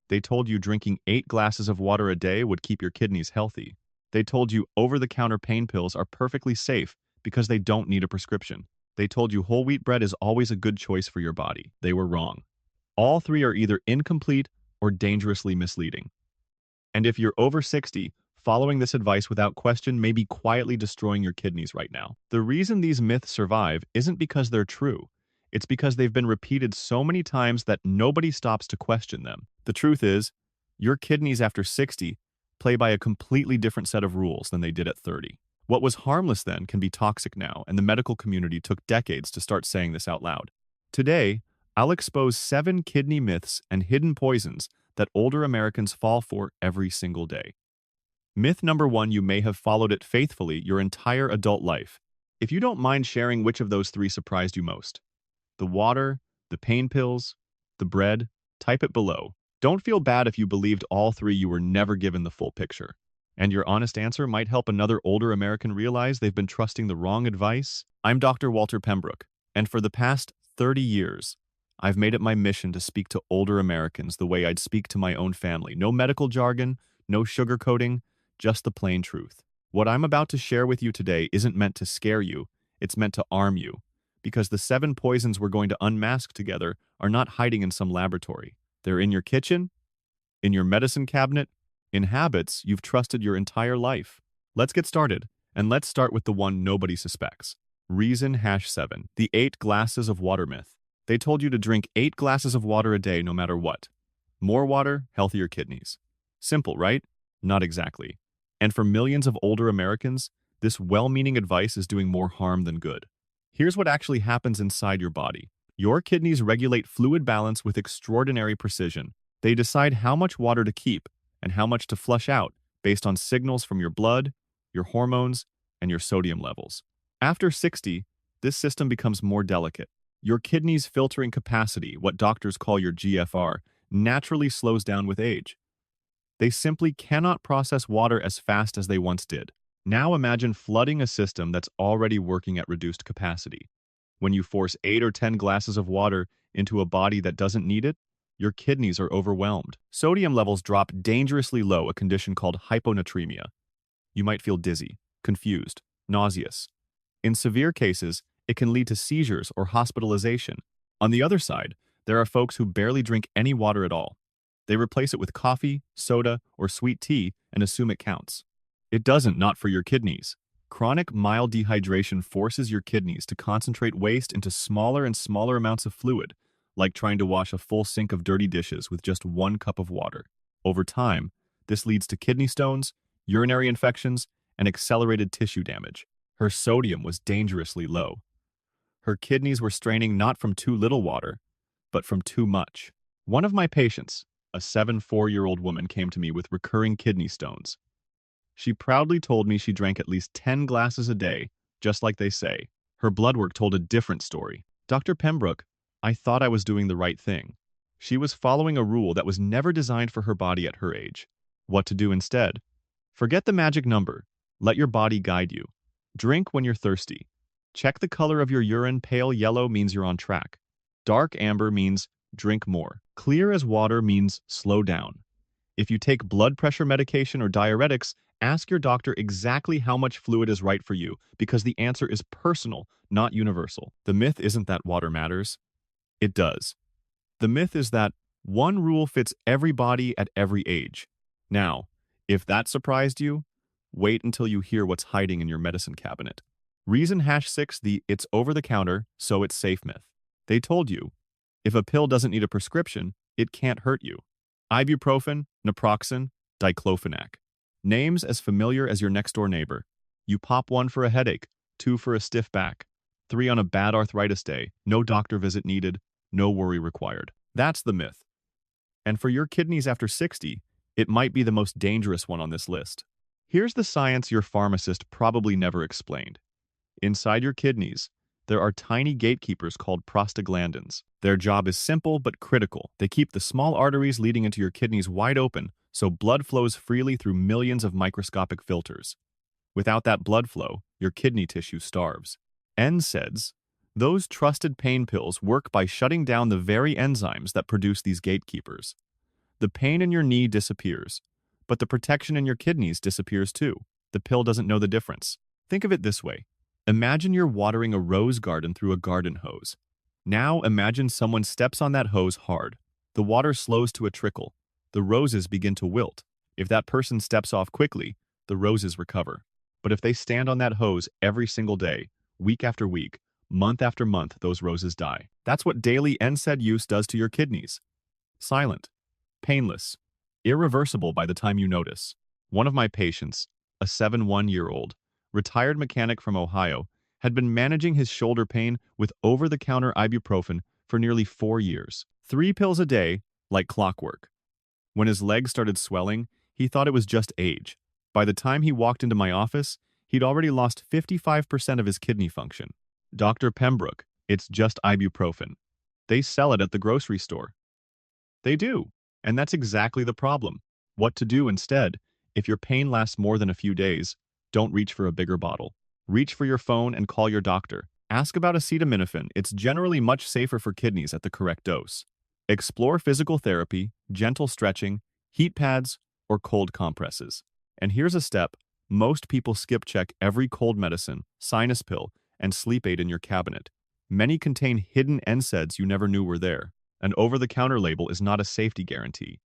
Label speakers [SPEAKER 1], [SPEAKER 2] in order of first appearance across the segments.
[SPEAKER 1] They told you drinking 8 glasses of water a day would keep your kidneys healthy. They told you over-the-counter pain pills are perfectly safe because they don't need a prescription. They told you whole wheat bread is always a good choice for your body. They were wrong. All three are either incomplete or dangerously misleading. And if you're over 60, following this advice without question may be quietly destroying your kidneys right now. The reason these myths survive isn't because they're true. It's because they've been repeated so many times that nobody stops to question them. The truth is, your kidneys after 60 play by a completely different set of rules than they did at 30. What was harmless then can be toxic now, and the medical community took decades to start saying this out loud. Today, I'll expose 7 kidney myths and hidden poisons that older Americans fall for every single day. Myth number 1, you may have followed it faithfully your entire adult life. If you don't mind sharing which of those 3 surprised you most, the water, the pain pills, the bread, type it below. Don't feel bad if you believed all 3 you were never given the full picture. And your honest answer might help another older American realize they've been trusting the wrong advice. I'm Dr. Walter Pembrook, and for the past 30 years, I've made it my mission to speak to older Americans the way I'd speak to my own family. No medical jargon, no sugarcoating, just the plain truth. What I'm about to share with you today isn't meant to scare you, it's meant to arm you. Because the 7 poisons we're going to unmask together are not hiding in some laboratory. They're in your kitchen, in your medicine cabinet, in habits you've trusted your entire life. Let's get started, and let's start with the one nobody suspects. Reason #7, the 8 glasses of water myth. They told you to drink 8 glasses of water a day no matter what. More water, healthier kidneys. Simple, right? Not exactly. And for millions of older Americans, this well-meaning advice is doing more harm than good. Here's what actually happens inside your body. Your kidneys regulate fluid balance with extraordinary precision. They decide how much water to keep and how much to flush out based on signals from your blood, your hormones, and your sodium levels. After 60, this system becomes more delicate. Your kidneys' filtering capacity, what doctors call your GFR, naturally slows down with age. They simply cannot process water as fast as they once did. Now imagine flooding a system that's already working at reduced capacity. When you force 8 or 10 glasses of water into a body that doesn't need it, your kidneys are overwhelmed. Sodium levels drop dangerously low, a condition called hyponatremia. You might feel dizzy, confused, nauseous. In severe cases, it can lead to seizures or hospitalization. On the other side, there are folks who barely drink any water at all. They replace it with coffee, soda, or sweet tea and assume it counts. It doesn't, not for your kidneys. Chronic mild dehydration forces your kidneys to concentrate waste into smaller and smaller amounts of fluid, like trying to wash a full sink of dirty dishes with just 1 cup of water. Over time, this leads to kidney stones, urinary infections, and accelerated tissue damage. Her sodium was dangerously low. Her kidneys were straining not from too little water, but from too much. One of my patients, a 74-year-old woman, came to me with recurring kidney stones. She proudly told me she drank at least 10 glasses a day, just like they say. Her blood work told a different story. Dr. Pembrook, I thought I was doing the right thing. She was following a rule that was never designed for her body at her age. What to do instead? Forget the magic number. Let your body guide you. Drink when you're thirsty. Check the color of your urine. Pale yellow means you're on track. Dark amber means drink more. Clear as water means slow down. If you take blood pressure medication or diuretics, ask your doctor exactly how much fluid is right for you, because the answer is personal, not universal. The myth isn't that water matters. It does. The myth is that one rule fits every body at every age. Now, if that surprised you, wait until you hear what's hiding in your medicine cabinet. Reason #6, the it's over-the-counter, so it's safe myth. They told you, if a pill doesn't need a prescription, it can't hurt you. Ibuprofen, naproxen, diclofenac. Names as familiar as your next-door neighbor. You pop 1 for a headache, 2 for a stiff back, 3 on a bad arthritis day, no doctor visit needed, no worry required. That's the myth. And for your kidneys after 60, it might be the most dangerous one on this list. Here's the science your pharmacist probably never explained. Inside your kidneys, there are tiny gatekeepers called prostaglandins. Their job is simple but critical. They keep the small arteries leading into your kidneys wide open, so blood flows freely through millions of microscopic filters. Without that blood flow, your kidney tissue starves. NSAIDs, those trusted pain pills, work by shutting down the very enzymes that produce these gatekeepers. The pain in your knee disappears, but the protection in your kidneys disappears too. The pill doesn't know the difference. Think of it this way. Imagine you're watering a rose garden through a garden hose. Now imagine someone steps on that hose hard. The water slows to a trickle. The roses begin to wilt. If that person steps off quickly, the roses recover. But if they stand on that hose every single day, week after week, month after month, those roses die. That's what daily NSAID use does to your kidneys. Silent, painless, irreversible by the time you notice. One of my patients, a 71-year-old, retired mechanic from Ohio, had been managing his shoulder pain with over-the-counter ibuprofen for nearly 4 years. 3 pills a day, like clockwork. When his legs started swelling, he thought it was just age. By the time he walked into my office, he'd already lost 55% of his kidney function. Dr. Pembrook, it's just ibuprofen. They sell it at the grocery store. They do, and that's exactly the problem. What to do instead? If your pain lasts more than a few days, don't reach for a bigger bottle. Reach for your phone and call your doctor. Ask about acetaminophen. It's generally much safer for kidneys at the correct dose. Explore physical therapy, gentle stretching, heat pads, or cold compresses. And here's a step. Most people skip check every cold medicine, sinus pill, and sleep aid in your cabinet. Many contain hidden NSAIDs you never knew were there. An over-the-counter label is not a safety guarantee.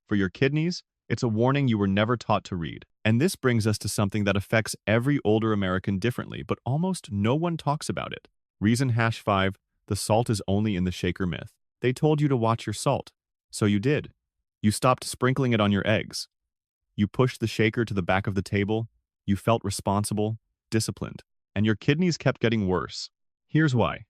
[SPEAKER 1] For your kidneys, it's a warning you were never taught to read. And this brings us to something that affects every older American differently, but almost no one talks about it. Reason #5, the salt is only in the shaker myth. They told you to watch your salt. So you did. You stopped sprinkling it on your eggs. You pushed the shaker to the back of the table. You felt responsible, disciplined, and your kidneys kept getting worse. Here's why.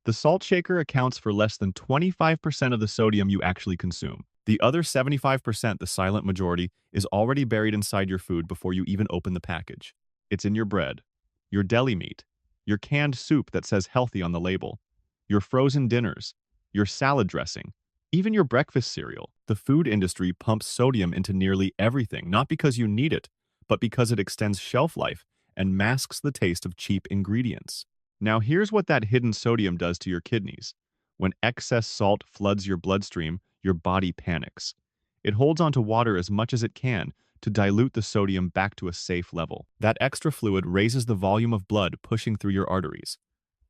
[SPEAKER 1] The salt shaker accounts for less than 25% of the sodium you actually consume. The other 75%, the silent majority, is already buried inside your food before you even open the package. It's in your bread, your deli meat, your canned soup that says healthy on the label, your frozen dinners, your salad dressing, even your breakfast cereal. The food industry pumps sodium into nearly everything, not because you need it, but because it extends shelf life and masks the taste of cheap ingredients. Now here's what that hidden sodium does to your kidneys. When excess salt floods your bloodstream, your body panics. It holds onto water as much as it can to dilute the sodium back to a safe level. That extra fluid raises the volume of blood pushing through your arteries.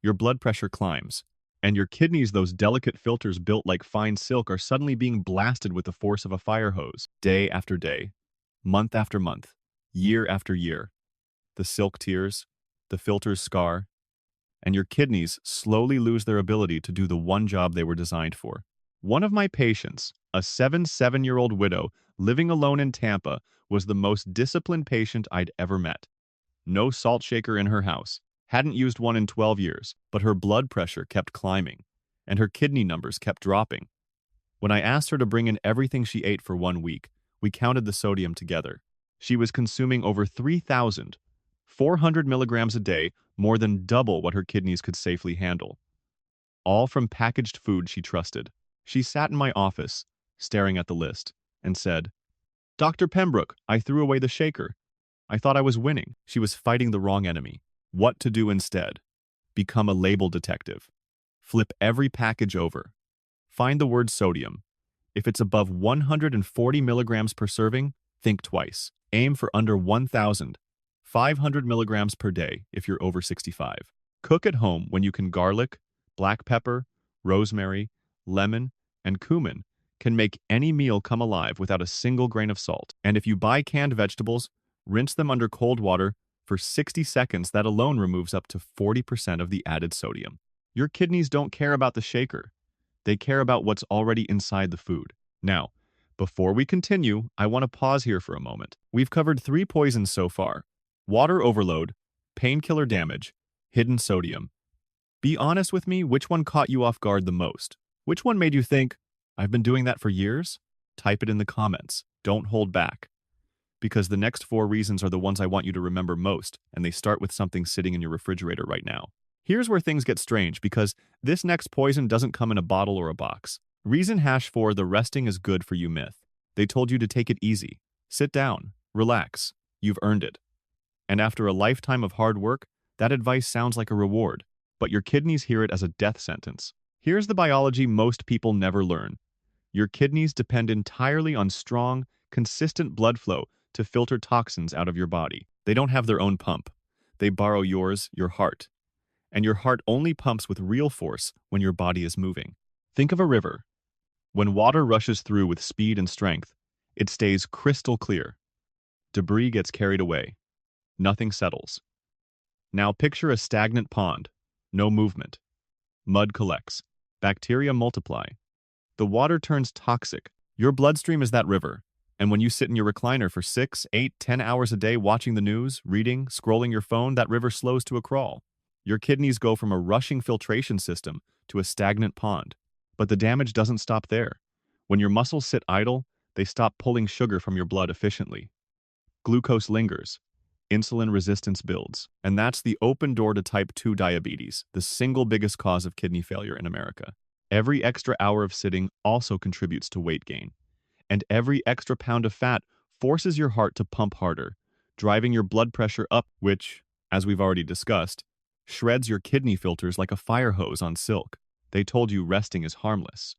[SPEAKER 1] Your blood pressure climbs, and your kidneys, those delicate filters built like fine silk, are suddenly being blasted with the force of a fire hose, day after day, month after month, year after year. The silk tears, the filters scar, and your kidneys slowly lose their ability to do the one job they were designed for. One of my patients, a 77-year-old widow living alone in Tampa, was the most disciplined patient I'd ever met. No salt shaker in her house, hadn't used one in 12 years, but her blood pressure kept climbing, and her kidney numbers kept dropping. When I asked her to bring in everything she ate for 1 week, we counted the sodium together. She was consuming over 3,400 milligrams a day, more than double what her kidneys could safely handle. All from packaged food she trusted. She sat in my office, staring at the list, and said, "Dr. Pembrook, I threw away the shaker. I thought I was winning." She was fighting the wrong enemy. What to do instead? Become a label detective. Flip every package over. Find the word sodium. If it's above 140 milligrams per serving, think twice. Aim for under 1,500 milligrams per day if you're over 65. Cook at home when you can. Garlic, black pepper, rosemary, lemon, and cumin can make any meal come alive without a single grain of salt. And if you buy canned vegetables, rinse them under cold water for 60 seconds. That alone removes up to 40% of the added sodium. Your kidneys don't care about the shaker. They care about what's already inside the food. Now, before we continue, I want to pause here for a moment. We've covered 3 poisons so far: water overload, painkiller damage, hidden sodium. Be honest with me, which one caught you off guard the most? Which one made you think, I've been doing that for years? Type it in the comments. Don't hold back. Because the next 4 reasons are the ones I want you to remember most, and they start with something sitting in your refrigerator right now. Here's where things get strange, because this next poison doesn't come in a bottle or a box. Reason #4, the resting is good for you myth. They told you to take it easy. Sit down. Relax. You've earned it. And after a lifetime of hard work, that advice sounds like a reward, but your kidneys hear it as a death sentence. Here's the biology most people never learn. Your kidneys depend entirely on strong, consistent blood flow to filter toxins out of your body. They don't have their own pump. They borrow yours, your heart. And your heart only pumps with real force when your body is moving. Think of a river. When water rushes through with speed and strength, it stays crystal clear. Debris gets carried away. Nothing settles. Now picture a stagnant pond. No movement. Mud collects. Bacteria multiply. The water turns toxic. Your bloodstream is that river. And when you sit in your recliner for 6, 8, 10 hours a day watching the news, reading, scrolling your phone, that river slows to a crawl. Your kidneys go from a rushing filtration system to a stagnant pond. But the damage doesn't stop there. When your muscles sit idle, they stop pulling sugar from your blood efficiently. Glucose lingers. Insulin resistance builds. And that's the open door to type 2 diabetes, the single biggest cause of kidney failure in America. Every extra hour of sitting also contributes to weight gain. And every extra pound of fat forces your heart to pump harder, driving your blood pressure up, which, as we've already discussed, shreds your kidney filters like a fire hose on silk. They told you resting is harmless.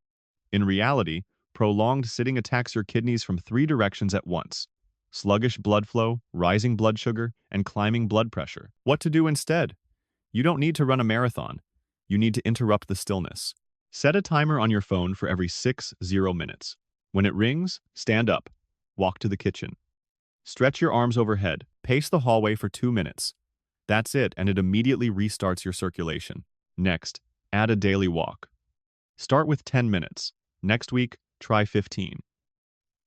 [SPEAKER 1] In reality, prolonged sitting attacks your kidneys from 3 directions at once: sluggish blood flow, rising blood sugar, and climbing blood pressure. What to do instead? You don't need to run a marathon. You need to interrupt the stillness. Set a timer on your phone for every 60 minutes. When it rings, stand up. Walk to the kitchen. Stretch your arms overhead. Pace the hallway for 2 minutes. That's it, and it immediately restarts your circulation. Next, add a daily walk. Start with 10 minutes. Next week, try 15.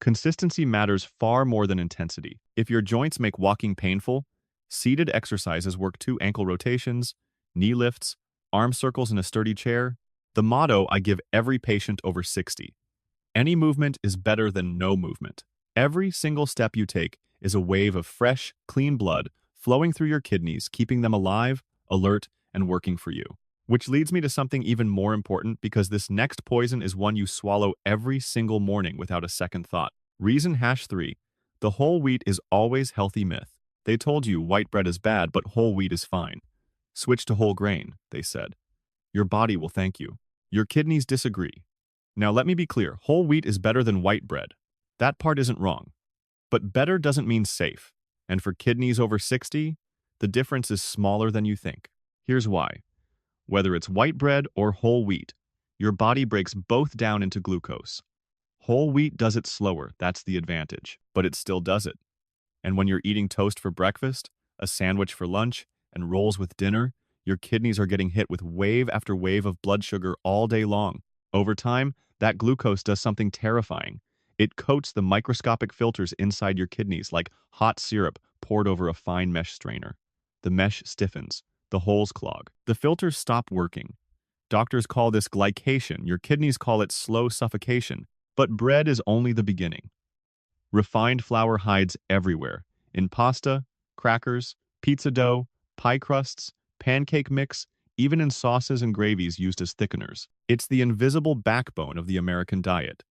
[SPEAKER 1] Consistency matters far more than intensity. If your joints make walking painful, seated exercises work too: ankle rotations, knee lifts, arm circles in a sturdy chair. The motto I give every patient over 60. Any movement is better than no movement. Every single step you take is a wave of fresh, clean blood flowing through your kidneys, keeping them alive, alert, and working for you. Which leads me to something even more important, because this next poison is one you swallow every single morning without a second thought. Reason #3. The whole wheat is always healthy myth. They told you white bread is bad, but whole wheat is fine. Switch to whole grain, they said. Your body will thank you. Your kidneys disagree. Now let me be clear, whole wheat is better than white bread. That part isn't wrong. But better doesn't mean safe. And for kidneys over 60, the difference is smaller than you think. Here's why. Whether it's white bread or whole wheat, your body breaks both down into glucose. Whole wheat does it slower, that's the advantage, but it still does it. And when you're eating toast for breakfast, a sandwich for lunch, and rolls with dinner, your kidneys are getting hit with wave after wave of blood sugar all day long. Over time, that glucose does something terrifying. It coats the microscopic filters inside your kidneys like hot syrup poured over a fine mesh strainer. The mesh stiffens. The holes clog. The filters stop working. Doctors call this glycation. Your kidneys call it slow suffocation. But bread is only the beginning. Refined flour hides everywhere. In pasta, crackers, pizza dough, pie crusts, pancake mix, even in sauces and gravies used as thickeners. It's the invisible backbone of the American diet.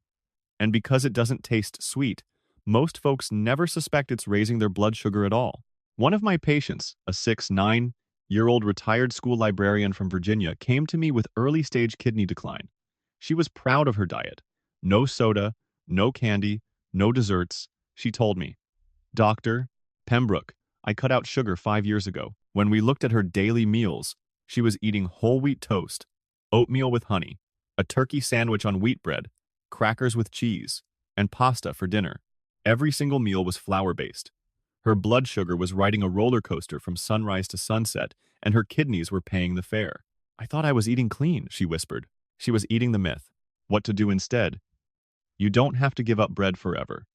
[SPEAKER 1] And because it doesn't taste sweet, most folks never suspect it's raising their blood sugar at all. One of my patients, a 9-year-old retired school librarian from Virginia, came to me with early-stage kidney decline. She was proud of her diet. No soda, no candy, no desserts. She told me, "Doctor, Pembrook, I cut out sugar 5 years ago." When we looked at her daily meals, she was eating whole wheat toast, oatmeal with honey, a turkey sandwich on wheat bread, crackers with cheese, and pasta for dinner. Every single meal was flour-based. Her blood sugar was riding a roller coaster from sunrise to sunset, and her kidneys were paying the fare. "I thought I was eating clean," she whispered. She was eating the myth. What to do instead? You don't have to give up bread forever.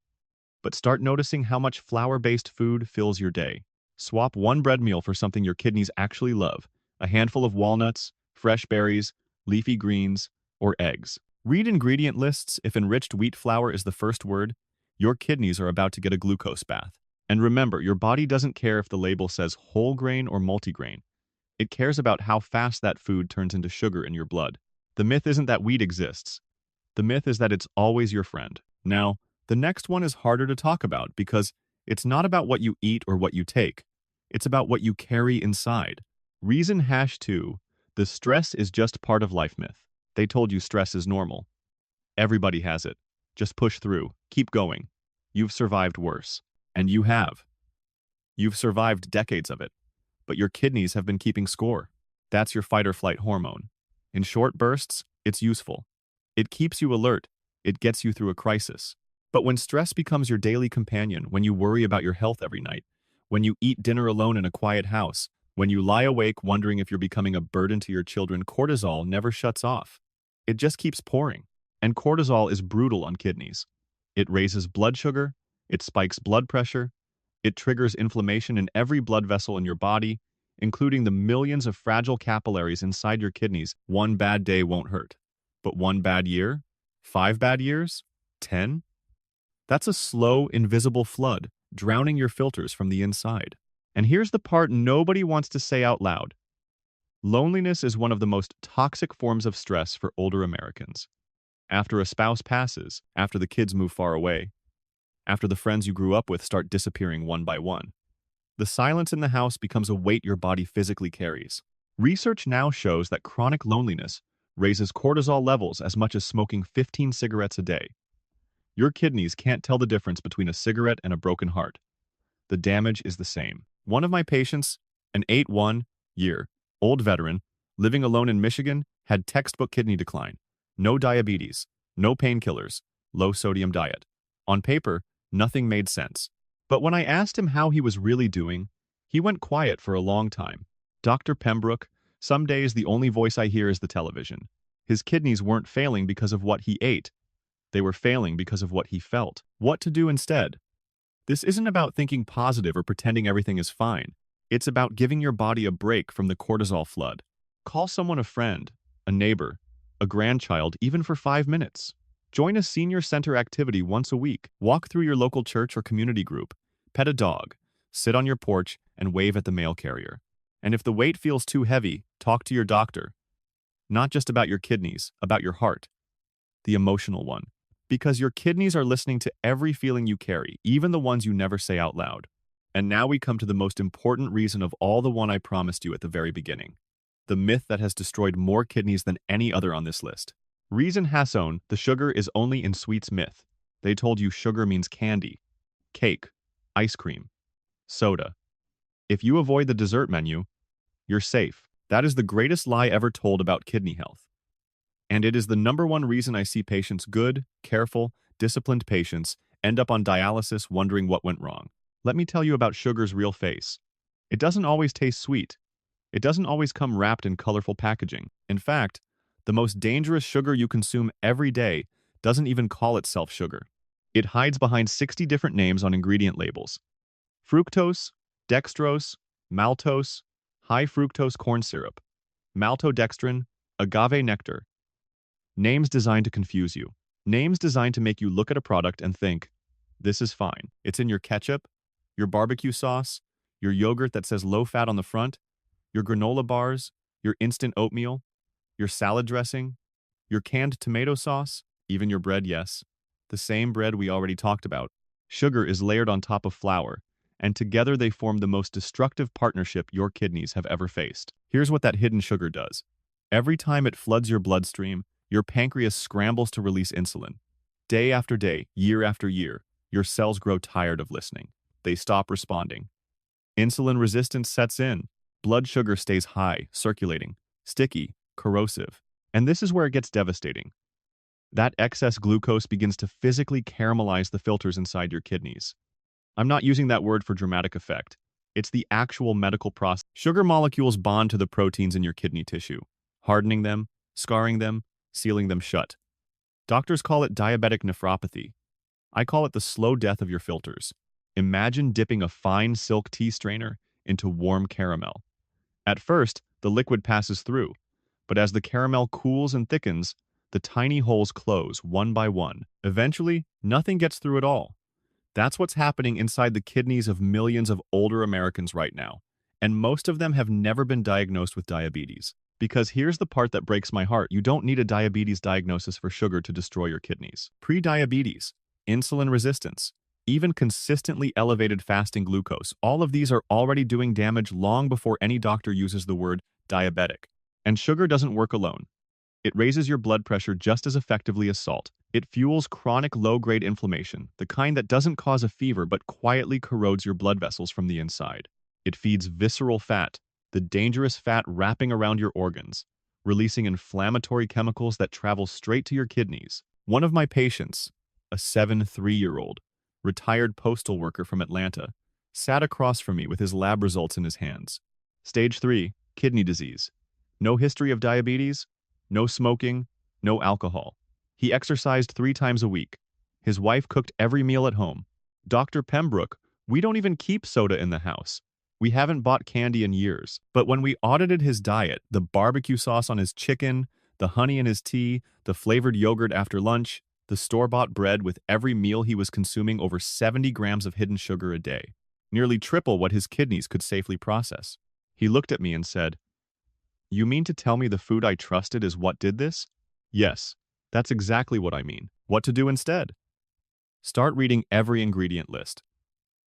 [SPEAKER 1] But start noticing how much flour-based food fills your day. Swap one bread meal for something your kidneys actually love: a handful of walnuts, fresh berries, leafy greens, or eggs. Read ingredient lists. If enriched wheat flour is the first word, your kidneys are about to get a glucose bath. And remember, your body doesn't care if the label says whole grain or multigrain. It cares about how fast that food turns into sugar in your blood. The myth isn't that wheat exists. The myth is that it's always your friend. Now, the next one is harder to talk about because it's not about what you eat or what you take. It's about what you carry inside. Reason #2, the stress is just part of life myth. They told you stress is normal. Everybody has it. Just push through. Keep going. You've survived worse. And you have. You've survived decades of it. But your kidneys have been keeping score. That's your fight or flight hormone. In short bursts, it's useful. It keeps you alert. It gets you through a crisis. But when stress becomes your daily companion, when you worry about your health every night, when you eat dinner alone in a quiet house, when you lie awake wondering if you're becoming a burden to your children, cortisol never shuts off. It just keeps pouring. And cortisol is brutal on kidneys. It raises blood sugar, it spikes blood pressure, it triggers inflammation in every blood vessel in your body, including the millions of fragile capillaries inside your kidneys. One bad day won't hurt. But one bad year? 5 bad years? 10? That's a slow, invisible flood, drowning your filters from the inside. And here's the part nobody wants to say out loud. Loneliness is one of the most toxic forms of stress for older Americans. After a spouse passes, after the kids move far away, after the friends you grew up with start disappearing one by one, the silence in the house becomes a weight your body physically carries. Research now shows that chronic loneliness raises cortisol levels as much as smoking 15 cigarettes a day. Your kidneys can't tell the difference between a cigarette and a broken heart. The damage is the same. One of my patients, an 81-year-old veteran, living alone in Michigan, had textbook kidney decline. No diabetes, no painkillers, low-sodium diet. On paper, nothing made sense. But when I asked him how he was really doing, he went quiet for a long time. Dr. Pembrook, some days the only voice I hear is the television. His kidneys weren't failing because of what he ate. They were failing because of what he felt. What to do instead? This isn't about thinking positive or pretending everything is fine. It's about giving your body a break from the cortisol flood. Call someone, a friend, a neighbor, a grandchild, even for 5 minutes. Join a senior center activity once a week. Walk through your local church or community group. Pet a dog. Sit on your porch and wave at the mail carrier. And if the weight feels too heavy, talk to your doctor. Not just about your kidneys, about your heart. The emotional one. Because your kidneys are listening to every feeling you carry, even the ones you never say out loud. And now we come to the most important reason of all, the one I promised you at the very beginning. The myth that has destroyed more kidneys than any other on this list. Reason Hasson, the sugar is only in sweets myth. They told you sugar means candy, cake, ice cream, soda. If you avoid the dessert menu, you're safe. That is the greatest lie ever told about kidney health. And it is the #1 reason I see patients, good, careful, disciplined patients, end up on dialysis wondering what went wrong. Let me tell you about sugar's real face. It doesn't always taste sweet. It doesn't always come wrapped in colorful packaging. In fact, the most dangerous sugar you consume every day doesn't even call itself sugar. It hides behind 60 different names on ingredient labels. Fructose, dextrose, maltose, high fructose corn syrup, maltodextrin, agave nectar. Names designed to confuse you. Names designed to make you look at a product and think, this is fine. It's in your ketchup, your barbecue sauce, your yogurt that says low fat on the front, your granola bars, your instant oatmeal, your salad dressing, your canned tomato sauce, even your bread, yes. The same bread we already talked about. Sugar is layered on top of flour, and together they form the most destructive partnership your kidneys have ever faced. Here's what that hidden sugar does. Every time it floods your bloodstream, your pancreas scrambles to release insulin. Day after day, year after year, your cells grow tired of listening. They stop responding. Insulin resistance sets in. Blood sugar stays high, circulating, sticky, corrosive. And this is where it gets devastating. That excess glucose begins to physically caramelize the filters inside your kidneys. I'm not using that word for dramatic effect. It's the actual medical process. Sugar molecules bond to the proteins in your kidney tissue, hardening them, scarring them, sealing them shut. Doctors call it diabetic nephropathy. I call it the slow death of your filters. Imagine dipping a fine silk tea strainer into warm caramel. At first, the liquid passes through, but as the caramel cools and thickens, the tiny holes close one by one. Eventually, nothing gets through at all. That's what's happening inside the kidneys of millions of older Americans right now, and most of them have never been diagnosed with diabetes. Because here's the part that breaks my heart. You don't need a diabetes diagnosis for sugar to destroy your kidneys. Pre-diabetes, insulin resistance, even consistently elevated fasting glucose, all of these are already doing damage long before any doctor uses the word diabetic. And sugar doesn't work alone. It raises your blood pressure just as effectively as salt. It fuels chronic low-grade inflammation, the kind that doesn't cause a fever but quietly corrodes your blood vessels from the inside. It feeds visceral fat, the dangerous fat wrapping around your organs, releasing inflammatory chemicals that travel straight to your kidneys. One of my patients, a 7-3-year-old, retired postal worker from Atlanta, sat across from me with his lab results in his hands. Stage 3, kidney disease. No history of diabetes, no smoking, no alcohol. He exercised 3 times a week. His wife cooked every meal at home. Dr. Pembrook, we don't even keep soda in the house. We haven't bought candy in years. But when we audited his diet, the barbecue sauce on his chicken, the honey in his tea, the flavored yogurt after lunch, the store-bought bread with every meal he was consuming over 70 grams of hidden sugar a day, nearly triple what his kidneys could safely process. He looked at me and said, "You mean to tell me the food I trusted is what did this?" Yes, that's exactly what I mean. What to do instead? Start reading every ingredient list.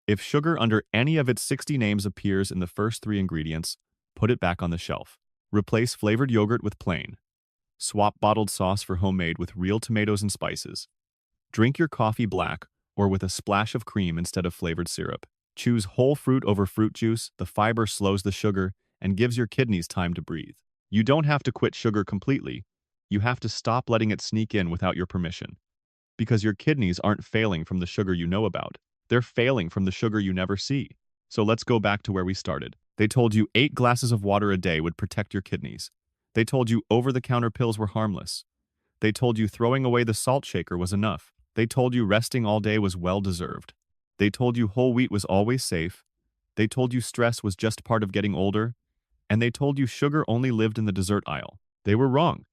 [SPEAKER 1] If sugar under any of its 60 names appears in the first 3 ingredients, put it back on the shelf. Replace flavored yogurt with plain. Swap bottled sauce for homemade with real tomatoes and spices. Drink your coffee black or with a splash of cream instead of flavored syrup. Choose whole fruit over fruit juice. The fiber slows the sugar and gives your kidneys time to breathe. You don't have to quit sugar completely. You have to stop letting it sneak in without your permission. Because your kidneys aren't failing from the sugar you know about. They're failing from the sugar you never see. So let's go back to where we started. They told you 8 glasses of water a day would protect your kidneys. They told you over-the-counter pills were harmless. They told you throwing away the salt shaker was enough. They told you resting all day was well-deserved. They told you whole wheat was always safe. They told you stress was just part of getting older. And they told you sugar only lived in the dessert aisle. They were wrong.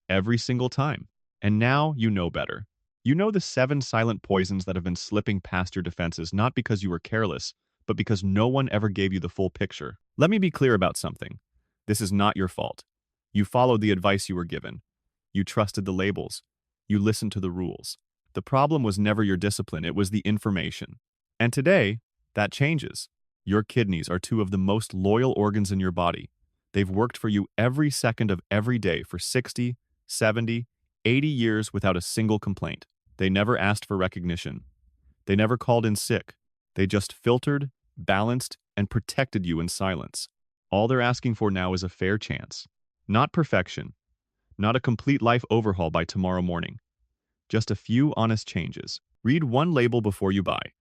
[SPEAKER 1] Every single time. And now you know better. You know the 7 silent poisons that have been slipping past your defenses not because you were careless, but because no one ever gave you the full picture. Let me be clear about something. This is not your fault. You followed the advice you were given. You trusted the labels. You listened to the rules. The problem was never your discipline, it was the information. And today, that changes. Your kidneys are 2 of the most loyal organs in your body. They've worked for you every second of every day for 60, 70, 80 years without a single complaint. They never asked for recognition. They never called in sick. They just filtered, balanced, and protected you in silence. All they're asking for now is a fair chance. Not perfection. Not a complete life overhaul by tomorrow morning. Just a few honest changes. Read 1 label before you buy.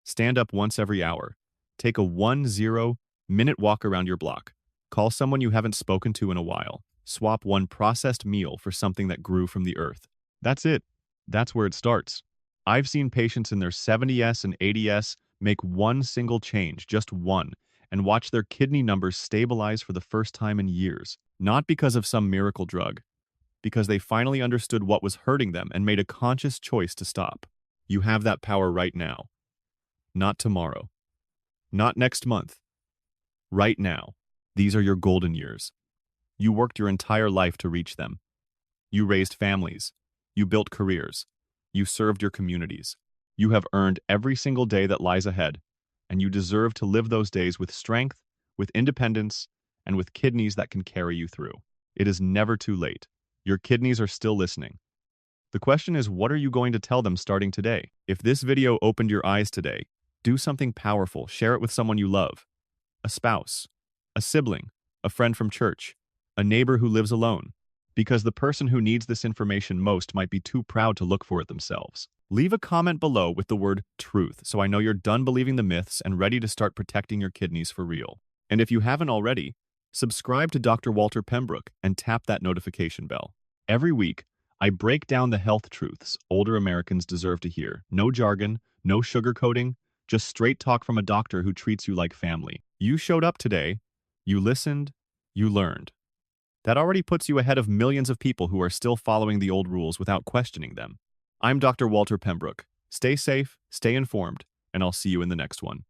[SPEAKER 1] Stand up once every hour. Take a 10-minute walk around your block. Call someone you haven't spoken to in a while. Swap 1 processed meal for something that grew from the earth. That's it. That's where it starts. I've seen patients in their 70s and 80s make 1 single change, just 1, and watch their kidney numbers stabilize for the first time in years. Not because of some miracle drug, because they finally understood what was hurting them and made a conscious choice to stop. You have that power right now. Not tomorrow. Not next month. Right now. These are your golden years. You worked your entire life to reach them. You raised families. You built careers. You served your communities. You have earned every single day that lies ahead, and you deserve to live those days with strength, with independence, and with kidneys that can carry you through. It is never too late. Your kidneys are still listening. The question is, what are you going to tell them starting today? If this video opened your eyes today, do something powerful. Share it with someone you love. A spouse, a sibling, a friend from church, a neighbor who lives alone. Because the person who needs this information most might be too proud to look for it themselves. Leave a comment below with the word truth so I know you're done believing the myths and ready to start protecting your kidneys for real. And if you haven't already, subscribe to Dr. Walter Pembrook and tap that notification bell. Every week, I break down the health truths older Americans deserve to hear. No jargon, no sugarcoating, just straight talk from a doctor who treats you like family. You showed up today, you listened, you learned. That already puts you ahead of millions of people who are still following the old rules without questioning them. I'm Dr. Walter Pembrook. Stay safe, stay informed, and I'll see you in the next one.